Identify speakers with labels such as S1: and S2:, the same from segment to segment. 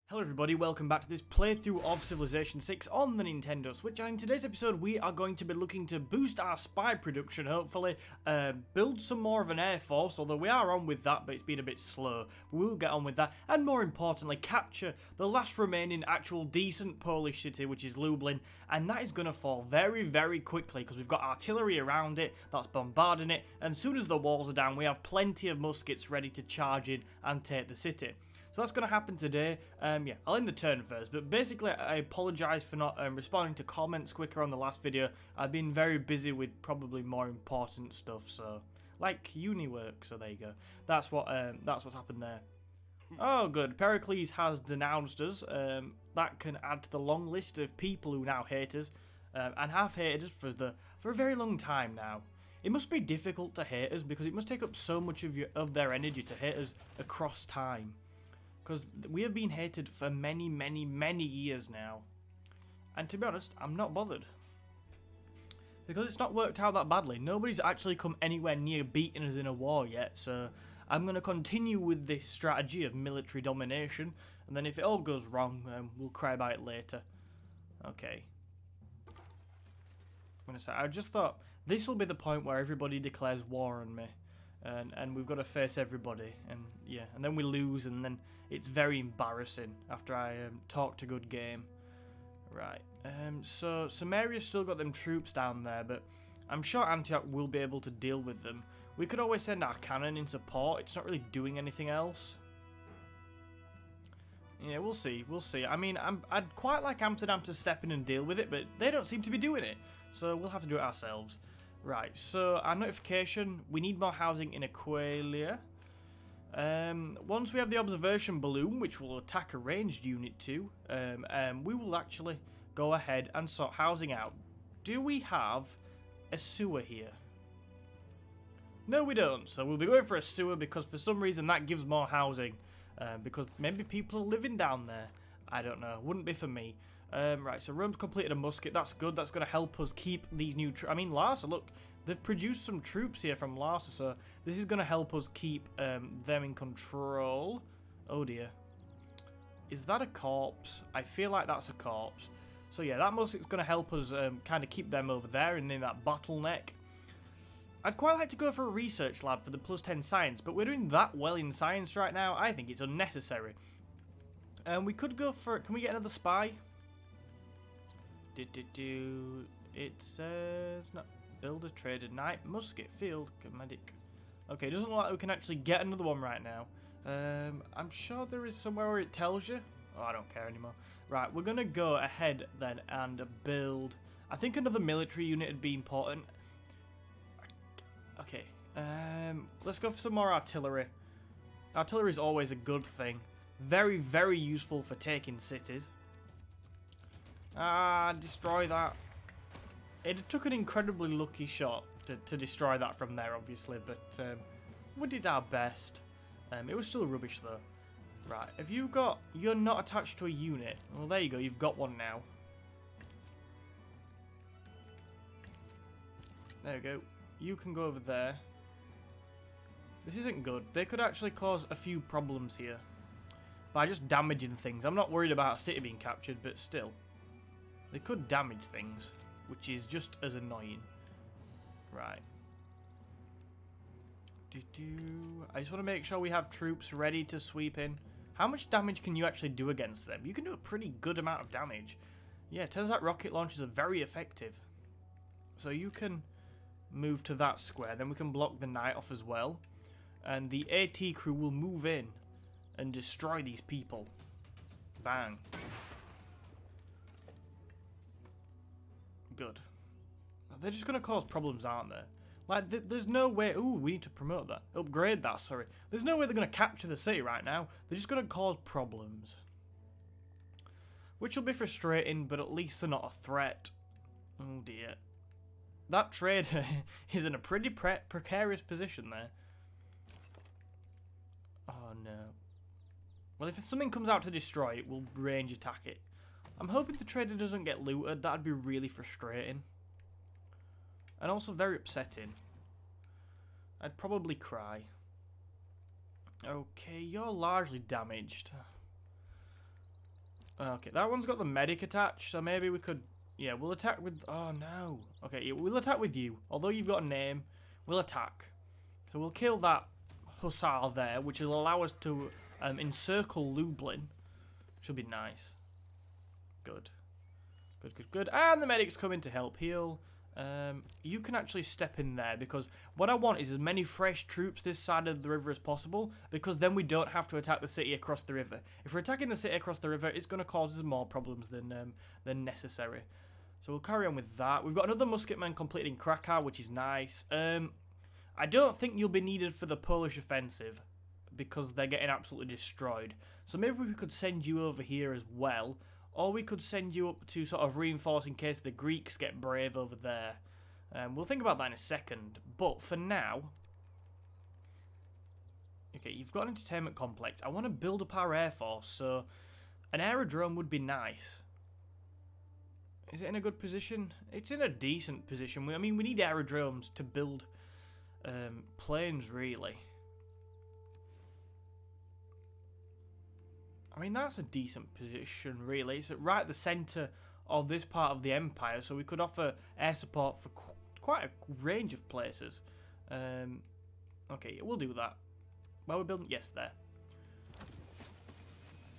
S1: Hello everybody, welcome back to this playthrough of Civilization 6 on the Nintendo Switch, and in today's episode we are going to be looking to boost our spy production, hopefully, build some more of an air force, although we are on with that, but it's been a bit slow. We'll get on with that, and more importantly, capture the last remaining actual decent Polish city, which is Lublin, and that is going to fall very, very quickly, because we've got artillery around it that's bombarding it, and as soon as the walls are down, we have plenty of muskets ready to charge in and take the city. So that's going to happen today. Yeah, I'll end the turn first, but basically I apologise for not responding to comments quicker on the last video. I've been very busy with probably more important stuff, so like uni work. So there you go. That's what's happened there. Oh, good. Pericles has denounced us. That can add to the long list of people who now hate us and have hated us for a very long time now. It must be difficult to hate us because it must take up so much of their energy to hate us across time. Because we have been hated for many, many, many years now. And to be honest, I'm not bothered. Because it's not worked out that badly. Nobody's actually come anywhere near beating us in a war yet. So I'm going to continue with this strategy of military domination. And then if it all goes wrong, we'll cry about it later. Okay. I'm going to say, I just thought this will be the point where everybody declares war on me. And we've got to face everybody, and yeah, and then we lose, and then it's very embarrassing after I talked a good game. Right, so Samaria's still got them troops down there, but I'm sure Antioch will be able to deal with them. We could always send our cannon in support. It's not really doing anything else. Yeah, we'll see, we'll see. I mean, I'd quite like Amsterdam to step in and deal with it, but they don't seem to be doing it, so we'll have to do it ourselves. Right, so our notification, we need more housing in Aqualia. Once we have the observation balloon, which will attack a ranged unit too, we will actually go ahead and sort housing out. Do we have a sewer here? No, we don't, so we'll be going for a sewer because for some reason that gives more housing. Because maybe people are living down there. I don't know, wouldn't be for me. Right, so Rome's completed a musket. That's good. That's going to help us keep these new troops. I mean, Larsa, look, they've produced some troops here from Larsa, so this is going to help us keep them in control. Oh, dear. Is that a corpse? I feel like that's a corpse. So, yeah, that musket's going to help us kind of keep them over there and in that bottleneck. I'd quite like to go for a research lab for the +10 science, but we're doing that well in science right now. I think it's unnecessary. We could go for... Can we get another spy? It says... No, builder, trader, knight, musket, field, medic. Okay, doesn't look like we can actually get another one right now. I'm sure there is somewhere where it tells you. Oh, I don't care anymore. Right, we're going to go ahead then and build... I think another military unit would be important. Okay, let's go for some more artillery. Artillery is always a good thing. Very, very useful for taking cities. Ah, destroy that. It took an incredibly lucky shot to destroy that from there, obviously, but we did our best. It was still rubbish, though. Right, have you got... You're not attached to a unit. Well, there you go, you've got one now. There we go. You can go over there. This isn't good. They could actually cause a few problems here. By just damaging things. I'm not worried about a city being captured, but still. They could damage things, which is just as annoying. Right. I just want to make sure we have troops ready to sweep in. How much damage can you actually do against them? You can do a pretty good amount of damage. Yeah, it turns out rocket launchers are very effective. So you can move to that square. Then we can block the knight off as well. And the AT crew will move in and destroy these people. Bang. Good. They're just going to cause problems, aren't they? Like, there's no way... Ooh, we need to promote that. Upgrade that, sorry. There's no way they're going to capture the city right now. They're just going to cause problems. Which will be frustrating, but at least they're not a threat. Oh, dear. That trader is in a pretty precarious position there. Oh, no. Well, if something comes out to destroy it, we'll range attack it. I'm hoping the trader doesn't get looted. That'd be really frustrating. And also very upsetting. I'd probably cry. Okay, you're largely damaged. Okay, that one's got the medic attached, so maybe we could... Yeah, we'll attack with... Oh, no. Okay, yeah, we'll attack with you. Although you've got a name, we'll attack. So we'll kill that hussar there, which will allow us to encircle Lublin. Should be nice. Good. Good, good, good. And the medic's coming to help heal. You can actually step in there, because what I want is as many fresh troops this side of the river as possible, because then we don't have to attack the city across the river. If we're attacking the city across the river, it's going to cause us more problems than necessary. So we'll carry on with that. We've got another musketman completed in Krakow, which is nice. I don't think you'll be needed for the Polish offensive, because they're getting absolutely destroyed. So maybe we could send you over here as well, or we could send you up to sort of reinforce in case the Greeks get brave over there. We'll think about that in a second, but for now... Okay, you've got an entertainment complex. I want to build up our air force, so an aerodrome would be nice. Is it in a good position? It's in a decent position. I mean, we need aerodromes to build planes, really. I mean, that's a decent position, really. It's right at the centre of this part of the empire, so we could offer air support for quite a range of places. Okay, we'll do that. Well, we're building... Yes, there.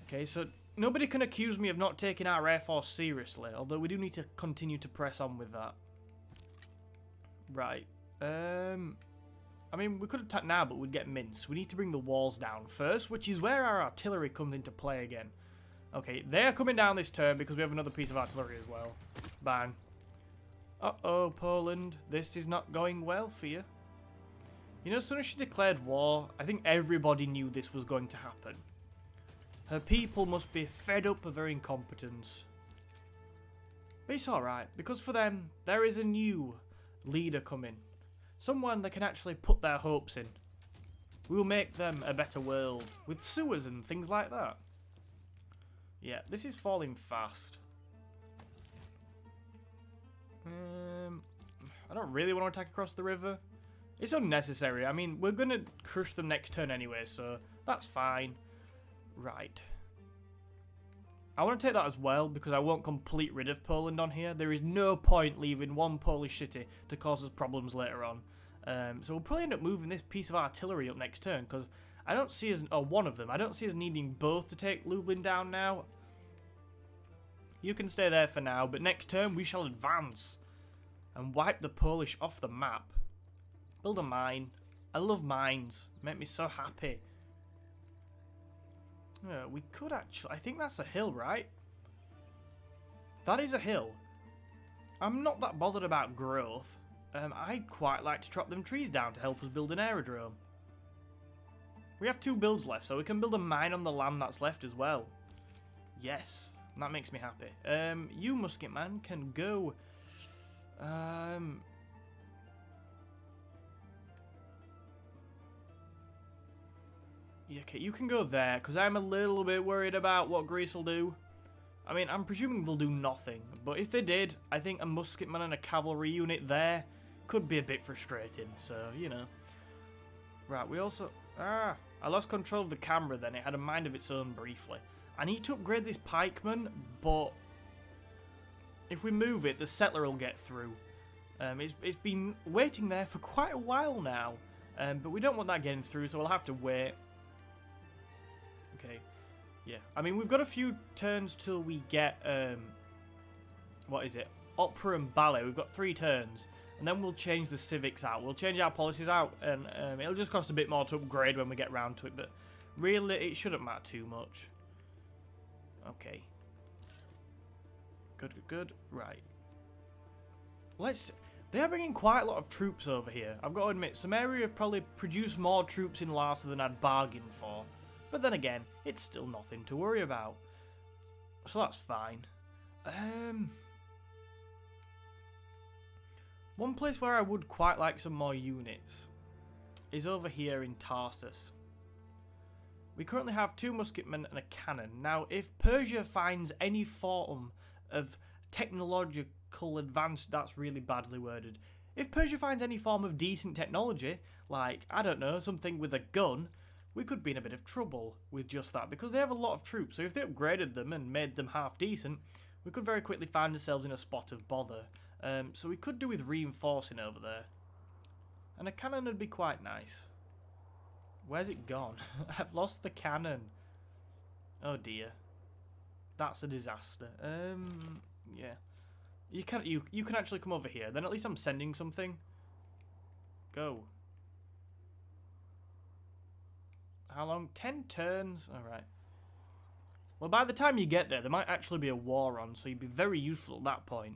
S1: Okay, so nobody can accuse me of not taking our air force seriously, although we do need to continue to press on with that. Right. I mean, we could attack now, but we'd get minced. We need to bring the walls down first, which is where our artillery comes into play again. Okay, they are coming down this turn because we have another piece of artillery as well. Bang. Uh-oh, Poland. This is not going well for you. You know, as soon as she declared war, I think everybody knew this was going to happen. Her people must be fed up of her incompetence. But it's alright, because for them, there is a new leader coming. Someone they can actually put their hopes in. We will make them a better world, with sewers and things like that. Yeah, this is falling fast. I don't really want to attack across the river. It's unnecessary. I mean, we're going to crush them next turn anyway, so that's fine. Right. I want to take that as well, because I won't complete rid of Poland on here. There is no point leaving one Polish city to cause us problems later on. So we'll probably end up moving this piece of artillery up next turn, because I don't see us, or one of them, I don't see us needing both to take Lublin down now. You can stay there for now, but next turn we shall advance and wipe the Polish off the map. Build a mine. I love mines. Make me so happy. We could actually... I think that's a hill, right? That is a hill. I'm not that bothered about growth. I'd quite like to chop them trees down to help us build an aerodrome. We have 2 builds left, so we can build a mine on the land that's left as well. Yes, that makes me happy. You, musket man, can go... Yeah, okay, you can go there, because I'm a little bit worried about what Greece will do. I mean, I'm presuming they'll do nothing, but if they did, I think a musketman and a cavalry unit there could be a bit frustrating, so, you know. Right, we also... I lost control of the camera then, it had a mind of its own briefly. I need to upgrade this pikeman, but if we move it, the settler will get through. It's been waiting there for quite a while now, but we don't want that getting through, so we'll have to wait. Okay, yeah. I mean, we've got a few turns till we get, what is it? Opera and ballet. We've got 3 turns. And then we'll change the civics out. We'll change our policies out. And it'll just cost a bit more to upgrade when we get round to it. But really, it shouldn't matter too much. Okay. Good, good, good. Right. They are bringing quite a lot of troops over here. I've got to admit, Samaria have probably produced more troops in Larsa than I'd bargained for. But then again, it's still nothing to worry about. So that's fine. One place where I would quite like some more units is over here in Tarsus. We currently have 2 musketmen and a cannon. Now, if Persia finds any form of technological advance, that's really badly worded. If Persia finds any form of decent technology, like, I don't know, something with a gun, we could be in a bit of trouble with just that, because they have a lot of troops. So if they upgraded them and made them half decent, we could very quickly find ourselves in a spot of bother. So we could do with reinforcing over there. And a cannon would be quite nice. Where's it gone? I've lost the cannon. Oh dear. That's a disaster. Yeah. You can actually come over here. Then at least I'm sending something. Go. How long? 10 turns? Alright. Well, by the time you get there, there might actually be a war on, so you'd be very useful at that point.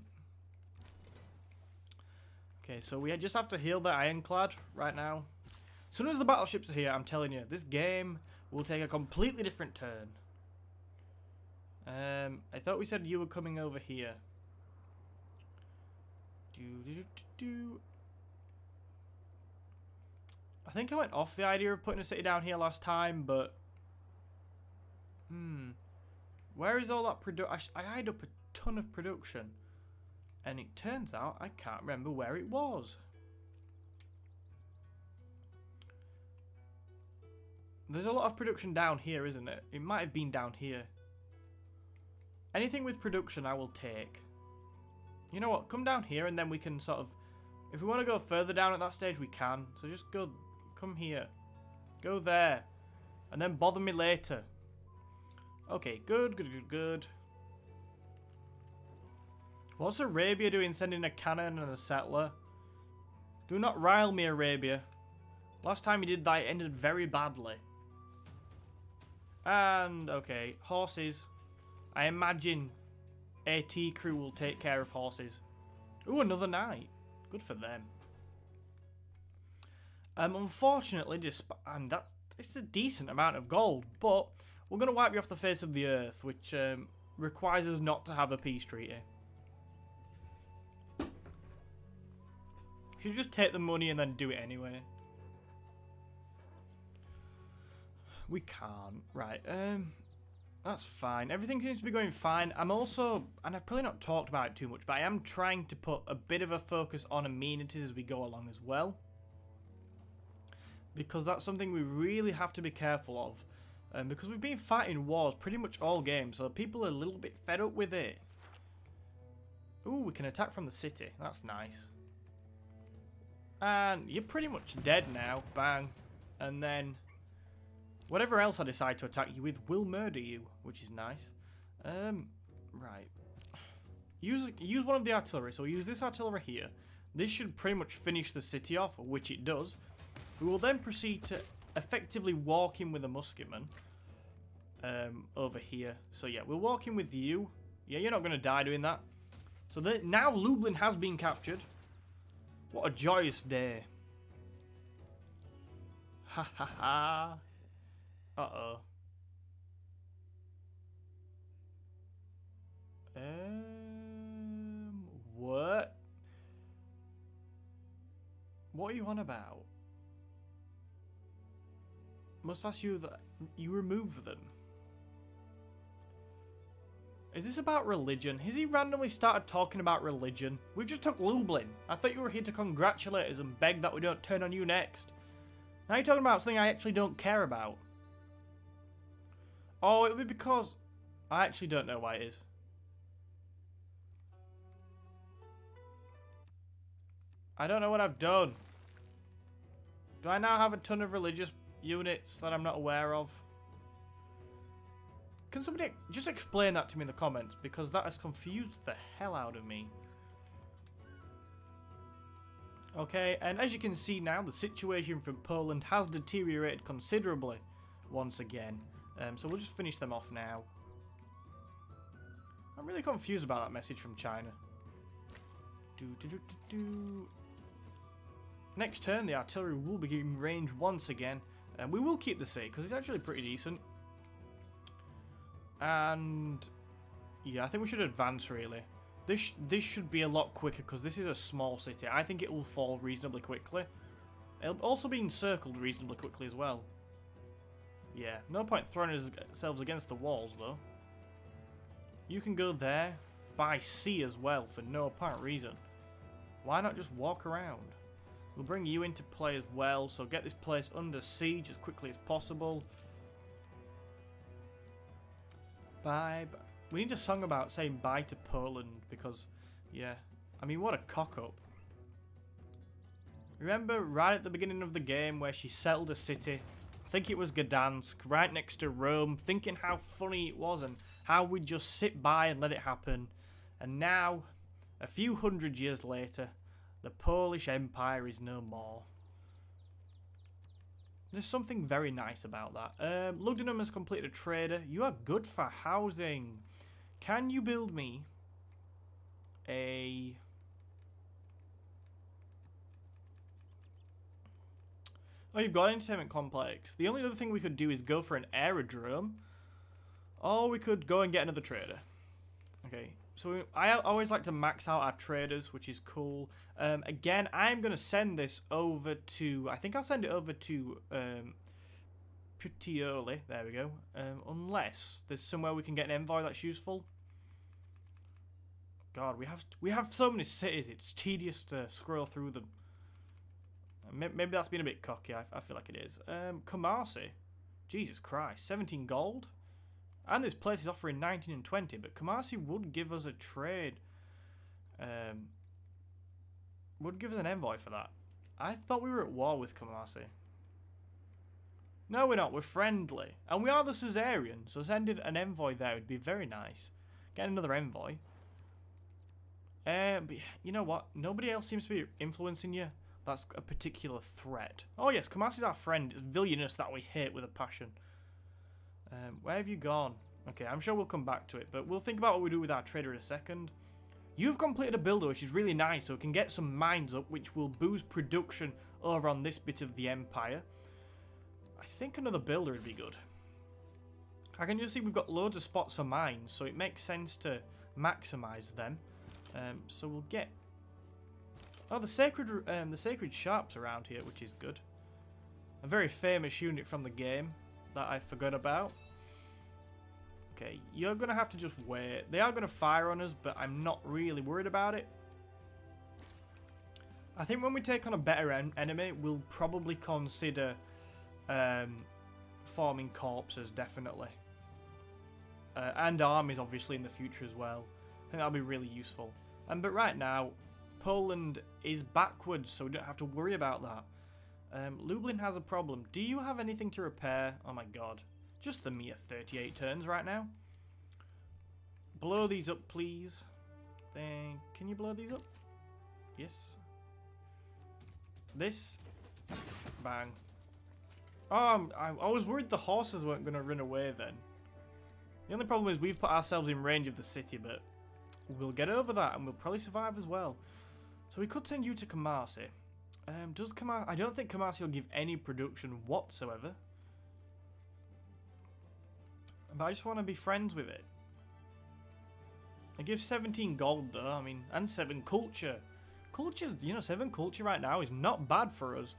S1: Okay, so we just have to heal the ironclad right now. As soon as the battleships are here, I'm telling you, this game will take a completely different turn. I thought we said you were coming over here. I think I went off the idea of putting a city down here last time, but... Where is all that production? I eyed up a ton of production. And it turns out I can't remember where it was. There's a lot of production down here, isn't it? It might have been down here. Anything with production I will take. You know what? Come down here and then we can sort of... If we want to go further down at that stage, we can. So just go... Come here. Go there. And then bother me later. Okay, good. What's Arabia doing sending a cannon and a settler? Do not rile me, Arabia. Last time you did that, it ended very badly. And, okay, horses. I imagine AT crew will take care of horses. Ooh, another knight. Good for them. Unfortunately, it's a decent amount of gold, but we're going to wipe you off the face of the earth, which requires us not to have a peace treaty. Should just take the money and then do it anyway. We can't. Right, that's fine. Everything seems to be going fine. I'm also, and I've probably not talked about it too much, but I am trying to put a bit of a focus on amenities as we go along as well. Because that's something we really have to be careful of. Because we've been fighting wars pretty much all game, so people are a little bit fed up with it. Ooh, we can attack from the city. That's nice. And you're pretty much dead now. Bang. And then whatever else I decide to attack you with will murder you, which is nice. Right. Use one of the artillery. So we'll use this artillery here. This should pretty much finish the city off, which it does. We will then proceed to effectively walk in with a musketman over here. So yeah, we'll walk in with you. Yeah, you're not going to die doing that. So now Lublin has been captured. What a joyous day. Ha ha ha. Uh-oh. What? What are you on about? Must ask you that you remove them. Is this about religion? Has he randomly started talking about religion? We just took Lublin. I thought you were here to congratulate us and beg that we don't turn on you next. Now you're talking about something I actually don't care about. Oh, it'll be because... I actually don't know why it is. I don't know what I've done. Do I now have a ton of religious units that I'm not aware of? Can somebody just explain that to me in the comments, because that has confused the hell out of me. Okay, and as you can see now, the situation from Poland has deteriorated considerably once again. So we'll just finish them off now. I'm really confused about that message from China. Next turn, the artillery will be in range once again. And we will keep the city, because it's actually pretty decent. And yeah, I think we should advance really. This should be a lot quicker because this is a small city. I think it will fall reasonably quickly. It'll also be encircled reasonably quickly as well. Yeah, no point throwing ourselves against the walls though. You can go there by sea as well for no apparent reason. Why not just walk around? We'll bring you into play as well, so get this place under siege as quickly as possible. Bye. We need a song about saying bye to Poland because, yeah, I mean, what a cock-up. Remember right at the beginning of the game where she settled a city? I think it was Gdansk, right next to Rome, thinking how funny it was and how we'd just sit by and let it happen. And now, a few hundred years later, the Polish Empire is no more. There's something very nice about that. Lublin has completed a trader. You are good for housing. Can you build me a... Oh, you've got an entertainment complex. The only other thing we could do is go for an aerodrome. Or we could go and get another trader. Okay, so I always like to max out our traders, which is cool. Again, I'm going to send this over to... I think I'll send it over to Puteoli. There we go. Unless there's somewhere we can get an envoy that's useful. God, we have so many cities. It's tedious to scroll through them. Maybe that's been a bit cocky. I feel like it is. Kumasi. Jesus Christ. 17 gold? And this place is offering 19 and 20. But Kumasi would give us a trade. Would give us an envoy for that. I thought we were at war with Kumasi. No, we're not. We're friendly. And we are the Caesarian. So sending an envoy there would be very nice. Get another envoy. But you know what? Nobody else seems to be influencing you. That's a particular threat. Oh yes, Kumasi's our friend. It's villainous that we hate with a passion. Where have you gone? Okay, I'm sure we'll come back to it, but we'll think about what we do with our trader in a second. You've completed a builder, which is really nice, so we can get some mines up, which will boost production over on this bit of the empire. I think another builder would be good. I can just see we've got loads of spots for mines, so it makes sense to maximize them. So we'll get... Oh, the sacred sharps around here, which is good. A very famous unit from the game that I forgot about. Okay, you're going to have to just wait. They are going to fire on us, but I'm not really worried about it. I think when we take on a better enemy, we'll probably consider forming corpses, definitely. And armies, obviously, in the future as well. I think that'll be really useful. But right now, Poland is backwards, so we don't have to worry about that. Lublin has a problem. Do you have anything to repair? Oh my god. Just the mere 38 turns right now. Blow these up, please. Then, can you blow these up? Yes. This. Bang. Oh, I was worried the horses weren't going to run away then. The only problem is we've put ourselves in range of the city, but we'll get over that and we'll probably survive as well. So we could send you to Kumasi. Does Kumasi... I don't think Kumasi will give any production whatsoever. But I just want to be friends with it. It gives 17 gold though, I mean, and 7 culture. Culture, you know, 7 culture right now is not bad for us.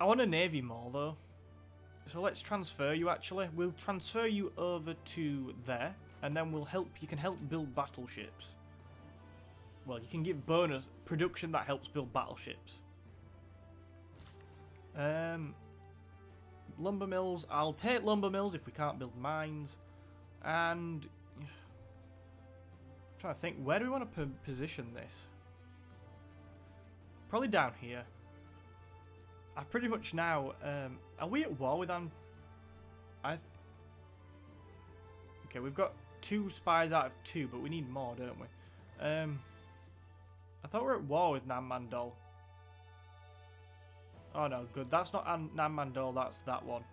S1: I want a navy more though. So let's transfer you actually. We'll transfer you over to there. And then we'll help, you can help build battleships. Well, you can give bonus production that helps build battleships. Lumber mills. I'll take lumber mills if we can't build mines. And I'm trying to think, where do we want to position this? Probably down here. I pretty much now. Are we at war with Okay, we've got 2 spies out of 2, but we need more, don't we? I thought we were at war with Nanmandol. Oh no, good. That's not Nanmandol, that's that one.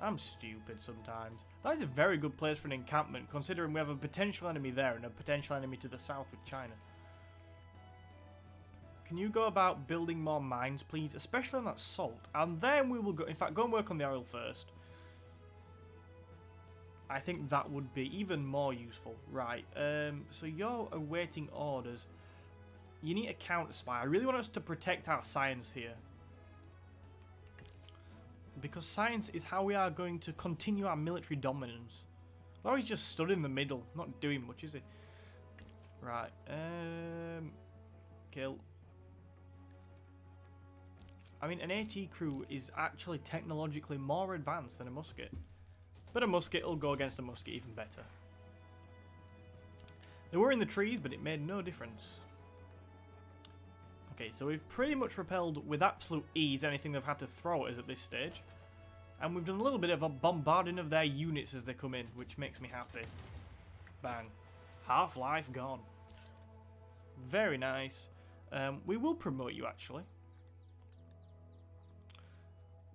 S1: I'm stupid sometimes. That is a very good place for an encampment, considering we have a potential enemy there and a potential enemy to the south with China. Can you go about building more mines, please? Especially on that salt. And then we will go... In fact, go and work on the oil first. I think that would be even more useful. Right, so you're awaiting orders. You need a counter spy. I really want us to protect our science here. Because science is how we are going to continue our military dominance. Oh, he's just stood in the middle. Not doing much, is he? Right, kill. I mean, an AT crew is actually technologically more advanced than a musket. But a musket will go against a musket even better. They were in the trees, but it made no difference. Okay, so we've pretty much repelled with absolute ease anything they've had to throw at us at this stage. And we've done a little bit of a bombarding of their units as they come in, which makes me happy. Bang. Half-life gone. Very nice. We will promote you, actually.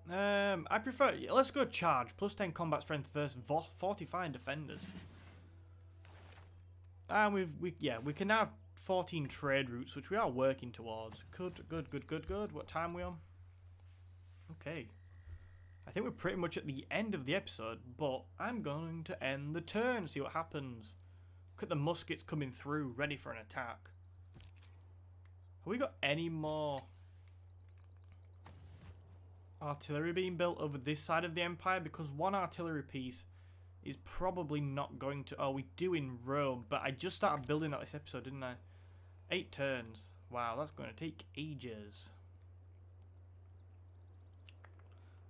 S1: I prefer... Let's go charge. Plus 10 combat strength versus 45 defenders. And we can now have 14 trade routes, which we are working towards. Good. What time are we on? Okay. I think we're pretty much at the end of the episode, but I'm going to end the turn, see what happens. Look at the muskets coming through, ready for an attack. Have we got any more artillery being built over this side of the Empire? Because one artillery piece is probably not going to... Oh, we do in Rome, but I just started building that this episode, didn't I? 8 turns. Wow, that's going to take ages.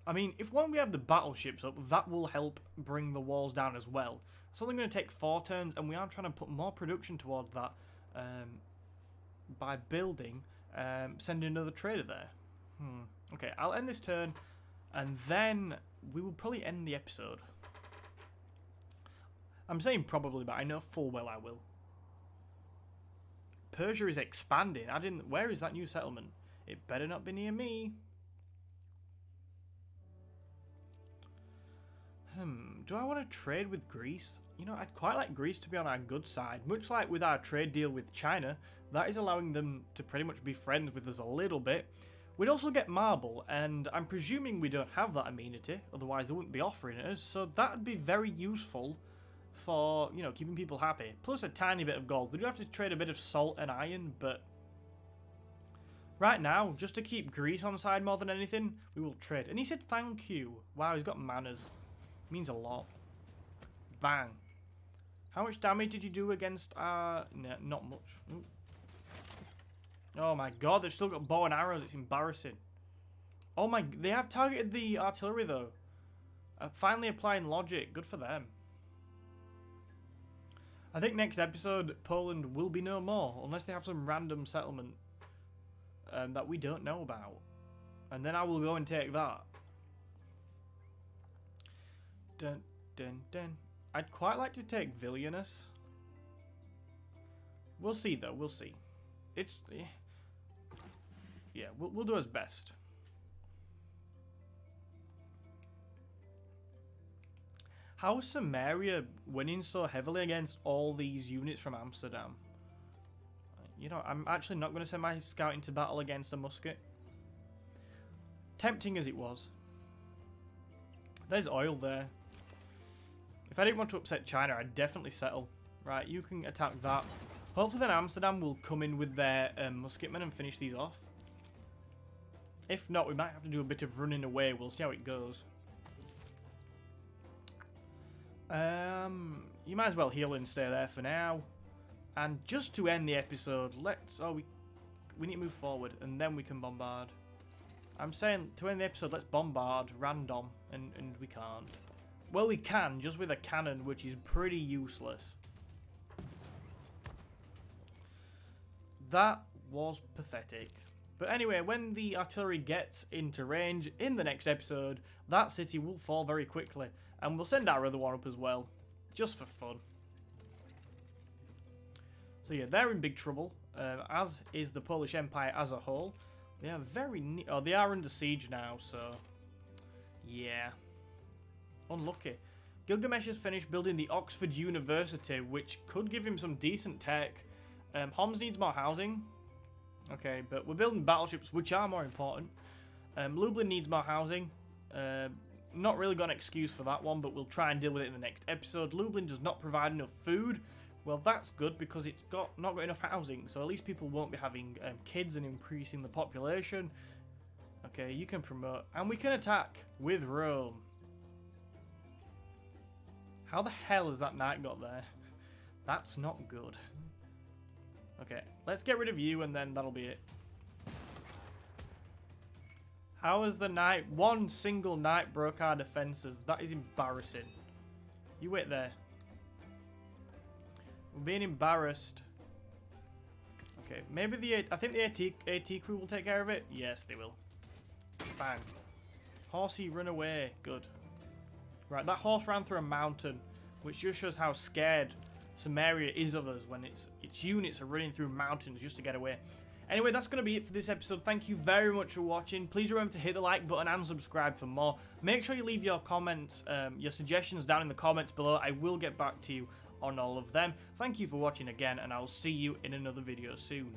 S1: I mean, if when we have the battleships up, that will help bring the walls down as well. It's only going to take 4 turns, and we are trying to put more production towards that by building, sending another trader there. Okay, I'll end this turn, and then we will probably end the episode. I'm saying probably, but I know full well I will. Persia is expanding. Where is that new settlement? It better not be near me. Do I want to trade with Greece? You know, I'd quite like Greece to be on our good side. Much like with our trade deal with China, that is allowing them to pretty much be friends with us a little bit. We'd also get marble, and I'm presuming we don't have that amenity, otherwise they wouldn't be offering it us, so that'd be very useful for, you know, keeping people happy. Plus a tiny bit of gold. We do have to trade a bit of salt and iron, but right now, just to keep Greece on side more than anything, we will trade. And he said thank you. Wow, he's got manners. Means a lot. Bang. How much damage did you do against no, not much. Ooh. Oh my god, they've still got bow and arrows. It's embarrassing. Oh my, they have targeted the artillery though. Finally applying logic. Good for them. I think next episode, Poland will be no more. Unless they have some random settlement that we don't know about. And then I will go and take that. Dun, dun, dun. I'd quite like to take Vilnius. We'll see though, we'll see. It's... Yeah, we'll do our best. How is Samaria winning so heavily against all these units from Amsterdam? You know, I'm actually not going to send my scout into battle against a musket. Tempting as it was. There's oil there. If I didn't want to upset China, I'd definitely settle. Right, you can attack that. Hopefully then Amsterdam will come in with their musketmen and finish these off. If not, we might have to do a bit of running away. We'll see how it goes. You might as well heal and stay there for now. And just to end the episode, we need to move forward and then we can bombard. I'm saying to end the episode, let's bombard random, and we can't. Well, we can, just with a cannon, which is pretty useless. That was pathetic. But anyway, when the artillery gets into range in the next episode, that city will fall very quickly. And we'll send our other one up as well, just for fun. So yeah, they're in big trouble, as is the Polish Empire as a whole. They are they are under siege now, so yeah. Unlucky. Gilgamesh has finished building the Oxford University, which could give him some decent tech. Homs needs more housing. Okay, but we're building battleships, which are more important. Lublin needs more housing. Not really got an excuse for that one, but we'll try and deal with it in the next episode. Lublin does not provide enough food. Well, that's good because it's not got enough housing, so at least people won't be having kids and increasing the population. Okay, you can promote. And we can attack with Rome. How the hell has that knight got there? That's not good. Okay, let's get rid of you and then that'll be it. How has the night, one single night broke our defences? That is embarrassing. You wait there. We're being embarrassed. Okay, maybe I think the AT crew will take care of it. Yes, they will. Bang. Horsey, run away. Good. Right, that horse ran through a mountain, which just shows how scared Samaria is of us when its units are running through mountains just to get away. Anyway, that's going to be it for this episode. Thank you very much for watching. Please remember to hit the like button and subscribe for more. Make sure you leave your comments, your suggestions down in the comments below. I will get back to you on all of them. Thank you for watching again, and I'll see you in another video soon.